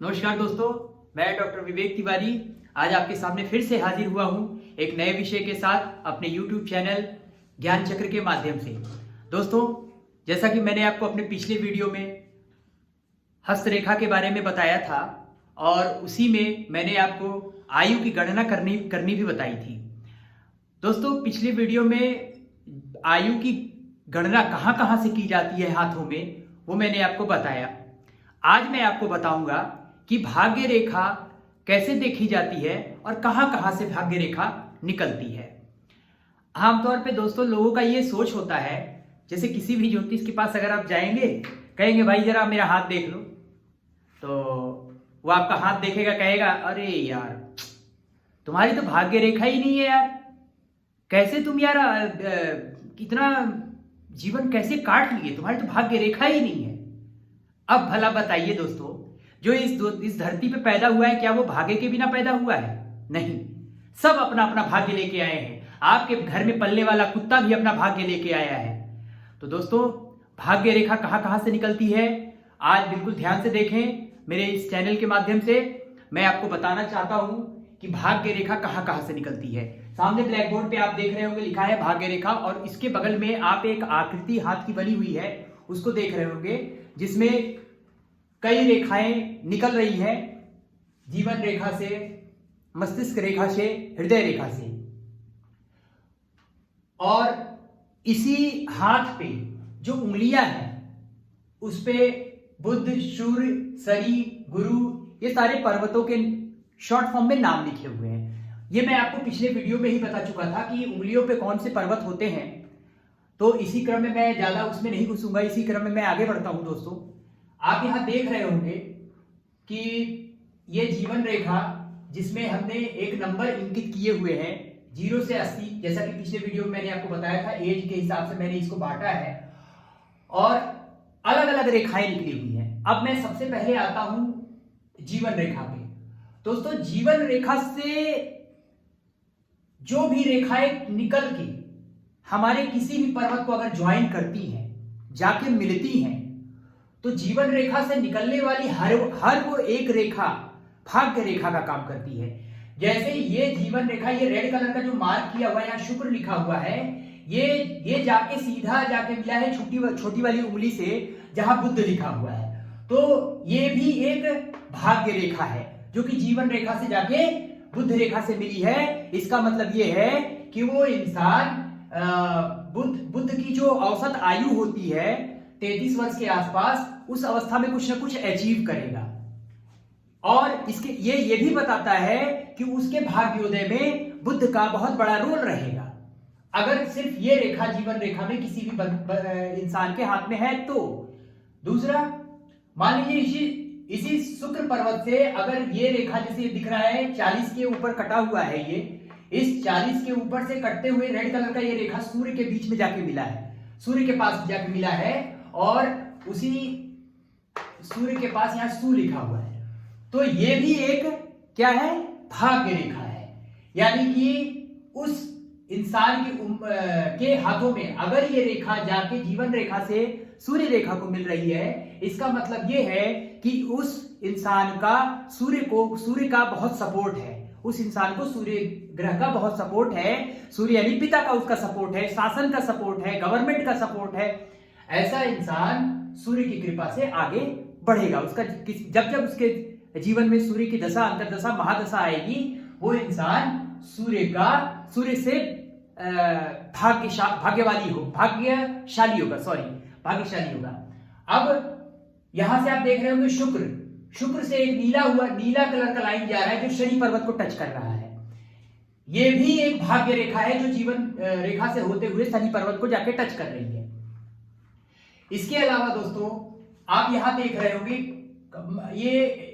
नमस्कार दोस्तों, मैं डॉक्टर विवेक तिवारी आज आपके सामने फिर से हाजिर हुआ हूं एक नए विषय के साथ अपने YouTube चैनल ज्ञान चक्र के माध्यम से। दोस्तों, जैसा कि मैंने आपको अपने पिछले वीडियो में हस्तरेखा के बारे में बताया था और उसी में मैंने आपको आयु की गणना करनी भी बताई थी। दोस्तों, पिछले वीडियो में आयु की गणना कहाँ से की जाती है हाथों में, वो मैंने आपको बताया। आज मैं आपको बताऊंगा कि भाग्य रेखा कैसे देखी जाती है और कहाँ से भाग्य रेखा निकलती है। आमतौर पे दोस्तों लोगों का ये सोच होता है, जैसे किसी भी ज्योतिष के पास अगर आप जाएंगे, कहेंगे भाई जरा मेरा हाथ देख लो, तो वो आपका हाथ देखेगा, कहेगा अरे यार तुम्हारी तो भाग्य रेखा ही नहीं है यार, कैसे तुम यार कितना जीवन कैसे काट लिए, तुम्हारी तो भाग्य रेखा ही नहीं है। अब भला बताइए दोस्तों, जो इस धरती पे पैदा हुआ है, क्या वो भाग्य के बिना पैदा हुआ है? नहीं, सब अपना अपना भाग्य लेके आए हैं। आपके घर में पलने वाला कुत्ता भी अपना भाग्य लेके आया है। तो दोस्तों, भाग्य रेखा कहाँ से निकलती है, आज बिल्कुल ध्यान से देखें। मेरे इस चैनल के माध्यम से मैं आपको बताना चाहता हूं कि भाग्य रेखा कहाँ से निकलती है। सामने ब्लैक बोर्ड पे आप देख रहे होंगे, लिखा है भाग्य रेखा, और इसके बगल में आप एक आकृति हाथ की बनी हुई है उसको देख रहे होंगे, जिसमें कई रेखाएं निकल रही हैं, जीवन रेखा से, मस्तिष्क रेखा से, हृदय रेखा से। और इसी हाथ पे जो उंगलियां हैं उस पे बुध, सूर्य, शनि, गुरु, ये सारे पर्वतों के शॉर्ट फॉर्म में नाम लिखे हुए हैं। ये मैं आपको पिछले वीडियो में ही बता चुका था कि उंगलियों पे कौन से पर्वत होते हैं। तो इसी क्रम में मैं ज्यादा उसमें नहीं घुसूंगा, इसी क्रम में मैं आगे बढ़ता हूं। दोस्तों, आप यहां देख रहे होंगे कि ये जीवन रेखा, जिसमें हमने एक नंबर इंकित किए हुए हैं 0 से 80, जैसा कि पिछले वीडियो में मैंने आपको बताया था, एज के हिसाब से मैंने इसको बांटा है और अलग अलग रेखाएं निकली हुई हैं। अब मैं सबसे पहले आता हूं जीवन रेखा पे। दोस्तों, जीवन रेखा से जो भी रेखाएं निकल के हमारे किसी भी पर्वत को अगर ज्वाइन करती हैं, जाके मिलती हैं, तो जीवन रेखा से निकलने वाली हर वो एक रेखा भाग्य रेखा का काम करती है। जैसे ये जीवन रेखा, ये रेड कलर का जो मार्क किया हुआ है, यहाँ शुक्र लिखा हुआ है, ये जाके सीधा जाके मिला है छोटी वाली उंगली से जहां बुध लिखा हुआ है। तो ये भी एक भाग्य रेखा है जो कि जीवन रेखा से जाके बुध रेखा से मिली है। इसका मतलब ये है कि वो इंसान बुध की जो औसत आयु होती है 33 वर्ष के आसपास, उस अवस्था में कुछ ना कुछ अचीव करेगा। और इसके ये भी बताता है कि उसके भाग्योदय में बुध का बहुत बड़ा रोल रहेगा, अगर सिर्फ ये रेखा जीवन रेखा में किसी भी इंसान के हाथ में है तो। दूसरा, मान लीजिए इसी शुक्र पर्वत से अगर ये रेखा, जैसे दिख रहा है 40 के ऊपर कटा हुआ है, ये इस 40 के ऊपर से कटते हुए रेड कलर का ये रेखा सूर्य के बीच में जाके मिला है, सूर्य के पास जाके मिला है, और उसी सूर्य के पास यहां सू लिखा हुआ है। तो ये भी एक क्या है, भाग्य रेखा है। यानी कि उस इंसान के हाथों में अगर ये रेखा जाके जीवन रेखा से सूर्य रेखा को मिल रही है, इसका मतलब ये है कि उस इंसान का सूर्य का बहुत सपोर्ट है, उस इंसान को सूर्य ग्रह का बहुत सपोर्ट है, सूर्य यानी पिता का उसका सपोर्ट है, शासन का सपोर्ट है, गवर्नमेंट का सपोर्ट है। ऐसा इंसान सूर्य की कृपा से आगे बढ़ेगा। उसका जब उसके जीवन में सूर्य की दशा, अंतरदशा, महादशा आएगी, वो इंसान सूर्य से भाग्यशाली होगा। अब यहां से आप देख रहे होंगे शुक्र से एक नीला कलर का लाइन जा रहा है जो शनि पर्वत को टच कर रहा है। ये भी एक भाग्य रेखा है जो जीवन रेखा से होते हुए शनि पर्वत को जाके टच कर रही है। इसके अलावा दोस्तों, आप यहां देख रहे होंगे, ये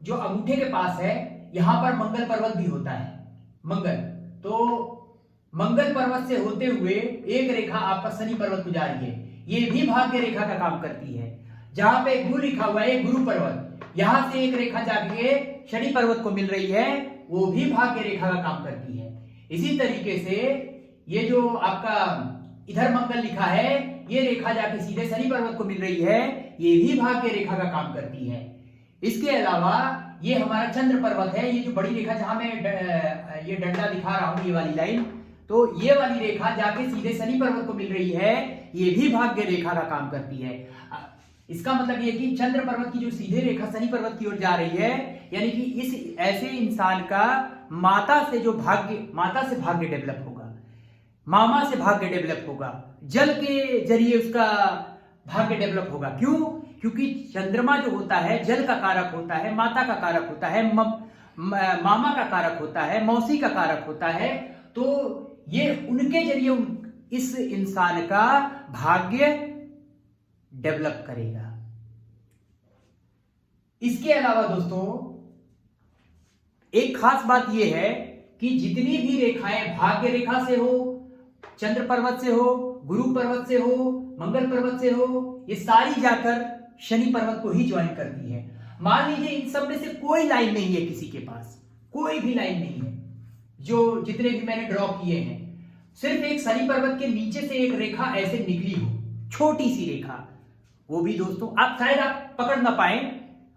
जो अंगूठे के पास है, यहां पर मंगल पर्वत भी होता है। तो मंगल पर्वत से होते हुए एक रेखा आपका शनि पर्वत को जा रही है, ये भी भाग्य रेखा का काम करती है। जहां पे गुरु लिखा हुआ है, गुरु पर्वत, यहां से एक रेखा जाके शनि पर्वत को मिल रही है, वो भी भाग्य रेखा का काम करती है। इसी तरीके से ये जो आपका इधर मंगल लिखा है, ये रेखा जाके सीधे शनि पर्वत को मिल रही है, ये भी भाग्य रेखा का काम करती है। इसके अलावा ये हमारा चंद्र पर्वत है, ये जो बड़ी रेखा जहां मैं ये डंडा दिखा रहा हूं, ये वाली लाइन, तो ये वाली रेखा जाके सीधे शनि पर्वत को मिल रही है, ये भी भाग्य रेखा का काम करती है। इसका मतलब ये कि चंद्र पर्वत की जो सीधे रेखा शनि पर्वत की ओर जा रही है, यानी कि इस ऐसे इंसान का माता से भाग्य डेवलप होगा, मामा से भाग्य डेवलप होगा, जल के जरिए उसका भाग्य डेवलप होगा। क्यों? क्योंकि चंद्रमा जो होता है जल का कारक होता है, माता का कारक होता है, मामा का कारक होता है, मौसी का कारक होता है, तो ये उनके जरिए इस इंसान का भाग्य डेवलप करेगा। इसके अलावा दोस्तों एक खास बात यह है कि जितनी भी रेखाएं भाग्य रेखा से हो, चंद्र पर्वत से हो, गुरु पर्वत से हो, मंगल पर्वत से हो, ये सारी जाकर शनि पर्वत को ही ज्वाइन करती है। मान लीजिए इन सब में से कोई लाइन नहीं है, किसी के पास कोई भी लाइन नहीं है, जो जितने भी मैंने ड्रॉ किए हैं, सिर्फ एक शनि पर्वत के नीचे से एक रेखा ऐसे निकली हो, छोटी सी रेखा, वो भी दोस्तों आप शायद पकड़ ना पाए,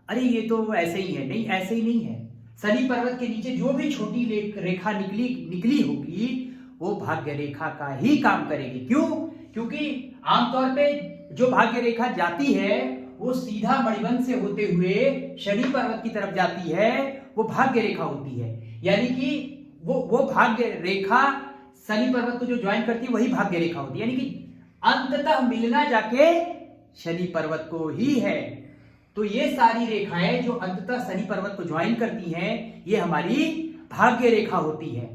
अरे ये तो ऐसे ही है, नहीं ऐसे ही नहीं है। शनि पर्वत के नीचे जो भी छोटी रेखा निकली होगी वो भाग्य रेखा का ही काम करेगी। क्यों? क्योंकि आमतौर पे जो भाग्य रेखा जाती है वो सीधा मणिबंध से होते हुए शनि पर्वत की तरफ जाती है, वो भाग्य रेखा होती है। यानी कि वो भाग्य रेखा शनि पर्वत को जो ज्वाइन करती है वही भाग्य रेखा होती है, यानी कि अंततः मिलना जाके शनि पर्वत को ही है। तो ये सारी रेखाएं जो अंततः शनि पर्वत को ज्वाइन करती हैं, ये हमारी भाग्य रेखा होती है।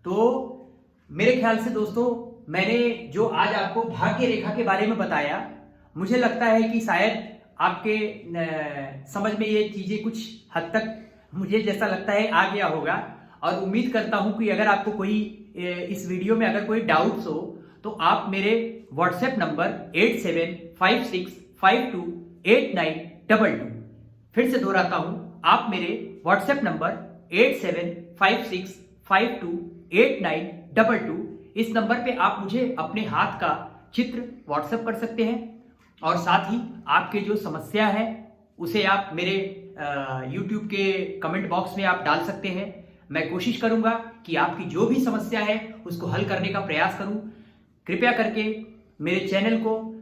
तो मेरे ख्याल से दोस्तों मैंने जो आज आपको भाग्य रेखा के बारे में बताया, मुझे लगता है कि शायद आपके समझ में ये चीजें कुछ हद तक मुझे जैसा लगता है आ गया होगा। और उम्मीद करता हूं कि अगर आपको कोई इस वीडियो में अगर कोई डाउट्स हो तो आप मेरे व्हाट्सएप नंबर 8756528922, फिर से दोहराता हूं, आप मेरे व्हाट्सएप नंबर 8756528922, इस नंबर पे आप मुझे अपने हाथ का चित्र व्हाट्सएप कर सकते हैं। और साथ ही आपके जो समस्या है उसे आप मेरे YouTube के कमेंट बॉक्स में आप डाल सकते हैं। मैं कोशिश करूंगा कि आपकी जो भी समस्या है उसको हल करने का प्रयास करूं। कृपया करके मेरे चैनल को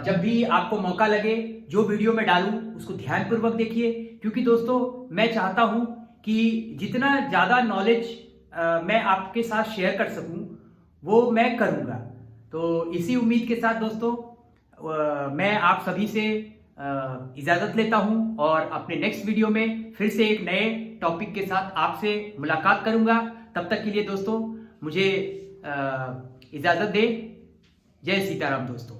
जब भी आपको मौका लगे, जो वीडियो मैं डालूं उसको ध्यानपूर्वक देखिए, क्योंकि दोस्तों मैं चाहता हूं कि जितना ज़्यादा नॉलेज मैं आपके साथ शेयर कर सकूं वो मैं करूंगा। तो इसी उम्मीद के साथ दोस्तों मैं आप सभी से इजाज़त लेता हूं और अपने नेक्स्ट वीडियो में फिर से एक नए टॉपिक के साथ आपसे मुलाकात करूंगा। तब तक के लिए दोस्तों मुझे इजाज़त दें। जय सीताराम दोस्तों।